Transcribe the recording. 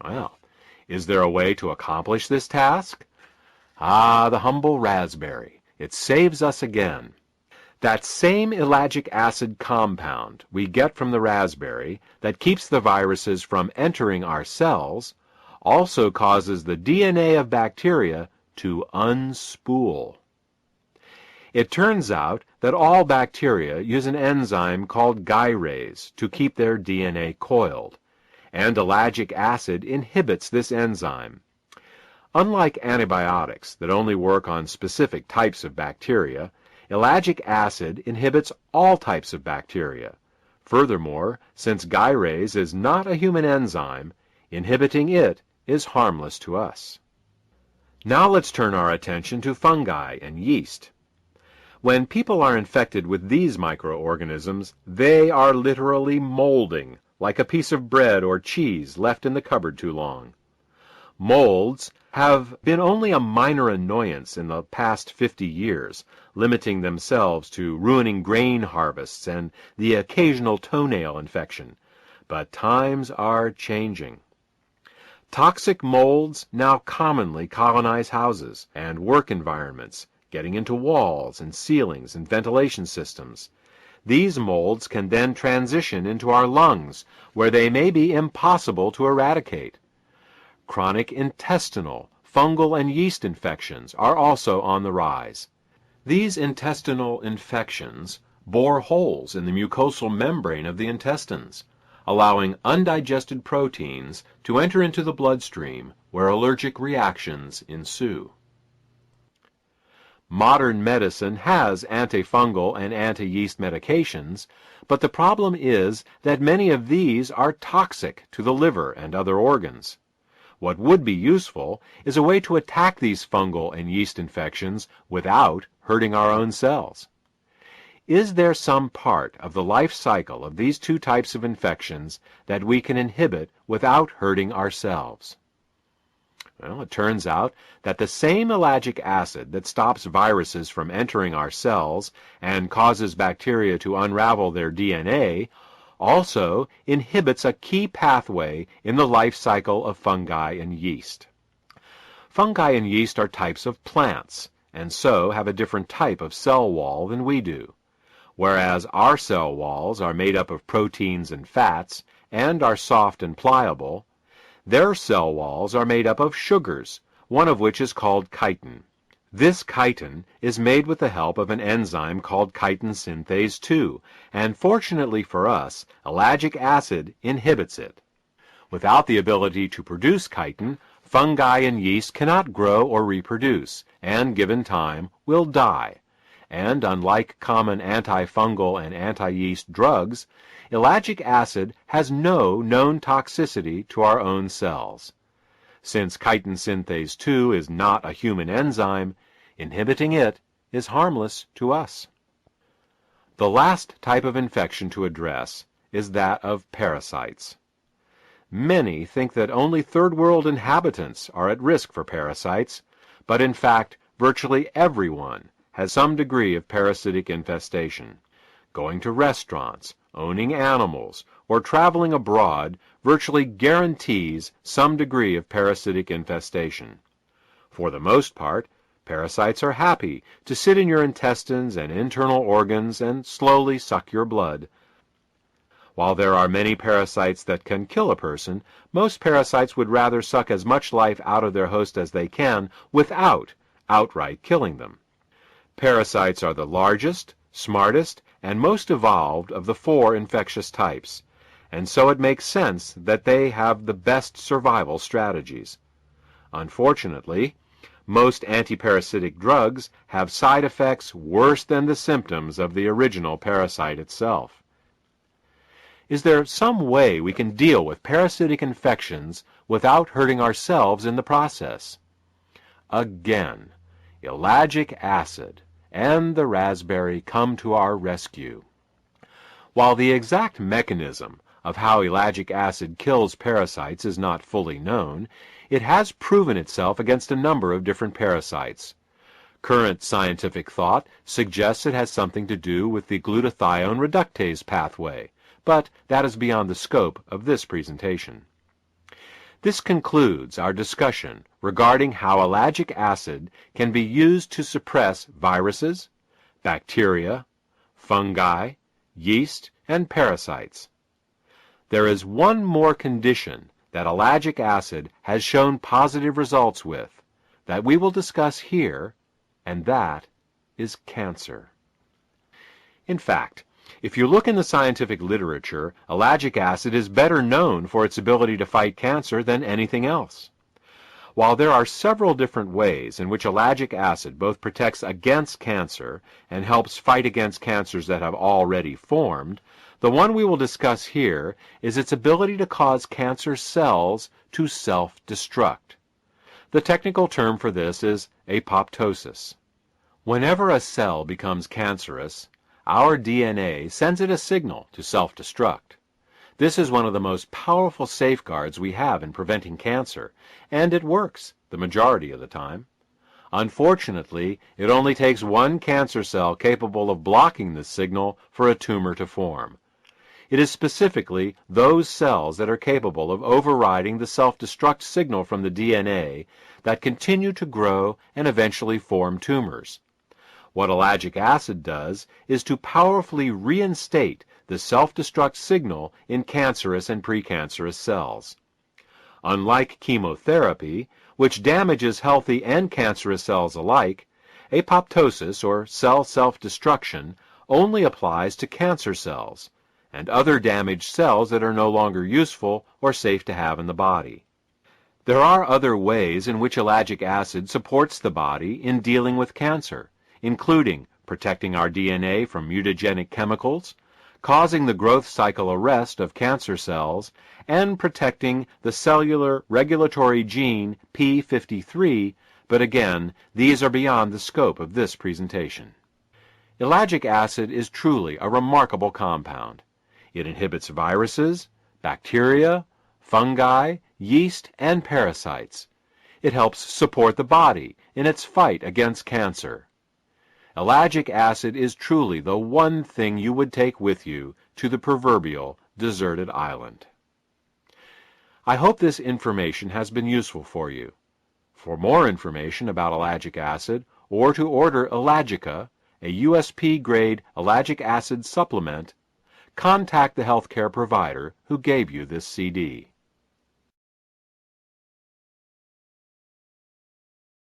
Well, is there a way to accomplish this task? Ah, the humble raspberry. It saves us again. That same ellagic acid compound we get from the raspberry that keeps the viruses from entering our cells also causes the DNA of bacteria to unspool. It turns out that all bacteria use an enzyme called gyrase to keep their DNA coiled, and ellagic acid inhibits this enzyme. Unlike antibiotics that only work on specific types of bacteria, ellagic acid inhibits all types of bacteria. Furthermore, since gyrase is not a human enzyme, inhibiting it is harmless to us. Now let's turn our attention to fungi and yeast. When people are infected with these microorganisms, they are literally molding, like a piece of bread or cheese left in the cupboard too long. Molds have been only a minor annoyance in the past 50 years, limiting themselves to ruining grain harvests and the occasional toenail infection. But times are changing. Toxic molds now commonly colonize houses and work environments, getting into walls and ceilings and ventilation systems. These molds can then transition into our lungs, where they may be impossible to eradicate. Chronic intestinal, fungal, and yeast infections are also on the rise. These intestinal infections bore holes in the mucosal membrane of the intestines, allowing undigested proteins to enter into the bloodstream, where allergic reactions ensue. Modern medicine has antifungal and anti-yeast medications, but the problem is that many of these are toxic to the liver and other organs. What would be useful is a way to attack these fungal and yeast infections without hurting our own cells. Is there some part of the life cycle of these two types of infections that we can inhibit without hurting ourselves? Well, it turns out that the same ellagic acid that stops viruses from entering our cells and causes bacteria to unravel their DNA also inhibits a key pathway in the life cycle of fungi and yeast. Fungi and yeast are types of plants, and so have a different type of cell wall than we do. Whereas our cell walls are made up of proteins and fats, and are soft and pliable, their cell walls are made up of sugars, one of which is called chitin. This chitin is made with the help of an enzyme called chitin synthase 2, and fortunately for us, ellagic acid inhibits it. Without the ability to produce chitin, fungi and yeast cannot grow or reproduce, and given time, will die. And unlike common antifungal and anti-yeast drugs, ellagic acid has no known toxicity to our own cells. Since chitin synthase 2 is not a human enzyme, inhibiting it is harmless to us. The last type of infection to address is that of parasites. Many think that only third world inhabitants are at risk for parasites, but in fact, virtually everyone has some degree of parasitic infestation. Going to restaurants, owning animals, or traveling abroad virtually guarantees some degree of parasitic infestation. For the most part, parasites are happy to sit in your intestines and internal organs and slowly suck your blood. While there are many parasites that can kill a person, most parasites would rather suck as much life out of their host as they can without outright killing them. Parasites are the largest, smartest, and most evolved of the 4 infectious types, and so it makes sense that they have the best survival strategies. Unfortunately, most antiparasitic drugs have side effects worse than the symptoms of the original parasite itself. Is there some way we can deal with parasitic infections without hurting ourselves in the process? Again, ellagic acid and the raspberry come to our rescue. While the exact mechanism of how ellagic acid kills parasites is not fully known, it has proven itself against a number of different parasites. Current scientific thought suggests it has something to do with the glutathione reductase pathway, but that is beyond the scope of this presentation. This concludes our discussion regarding how ellagic acid can be used to suppress viruses, bacteria, fungi, yeast, and parasites. There is one more condition that ellagic acid has shown positive results with that we will discuss here, and that is cancer. In fact, if you look in the scientific literature, ellagic acid is better known for its ability to fight cancer than anything else. While there are several different ways in which ellagic acid both protects against cancer and helps fight against cancers that have already formed, the one we will discuss here is its ability to cause cancer cells to self-destruct. The technical term for this is apoptosis. Whenever a cell becomes cancerous, our DNA sends it a signal to self-destruct. This is one of the most powerful safeguards we have in preventing cancer, and it works the majority of the time. Unfortunately, it only takes one cancer cell capable of blocking this signal for a tumor to form. It is specifically those cells that are capable of overriding the self-destruct signal from the DNA that continue to grow and eventually form tumors. What ellagic acid does is to powerfully reinstate the self-destruct signal in cancerous and precancerous cells. Unlike chemotherapy, which damages healthy and cancerous cells alike, apoptosis, or cell self-destruction, only applies to cancer cells and other damaged cells that are no longer useful or safe to have in the body. There are other ways in which ellagic acid supports the body in dealing with cancer, including protecting our DNA from mutagenic chemicals, causing the growth cycle arrest of cancer cells, and protecting the cellular regulatory gene p53, but again, these are beyond the scope of this presentation. Ellagic acid is truly a remarkable compound. It inhibits viruses, bacteria, fungi, yeast, and parasites. It helps support the body in its fight against cancer. Ellagic acid is truly the one thing you would take with you to the proverbial deserted island. I hope this information has been useful for you. For more information about ellagic acid, or to order Ellagica, a USP-grade ellagic acid supplement, contact the healthcare provider who gave you this CD.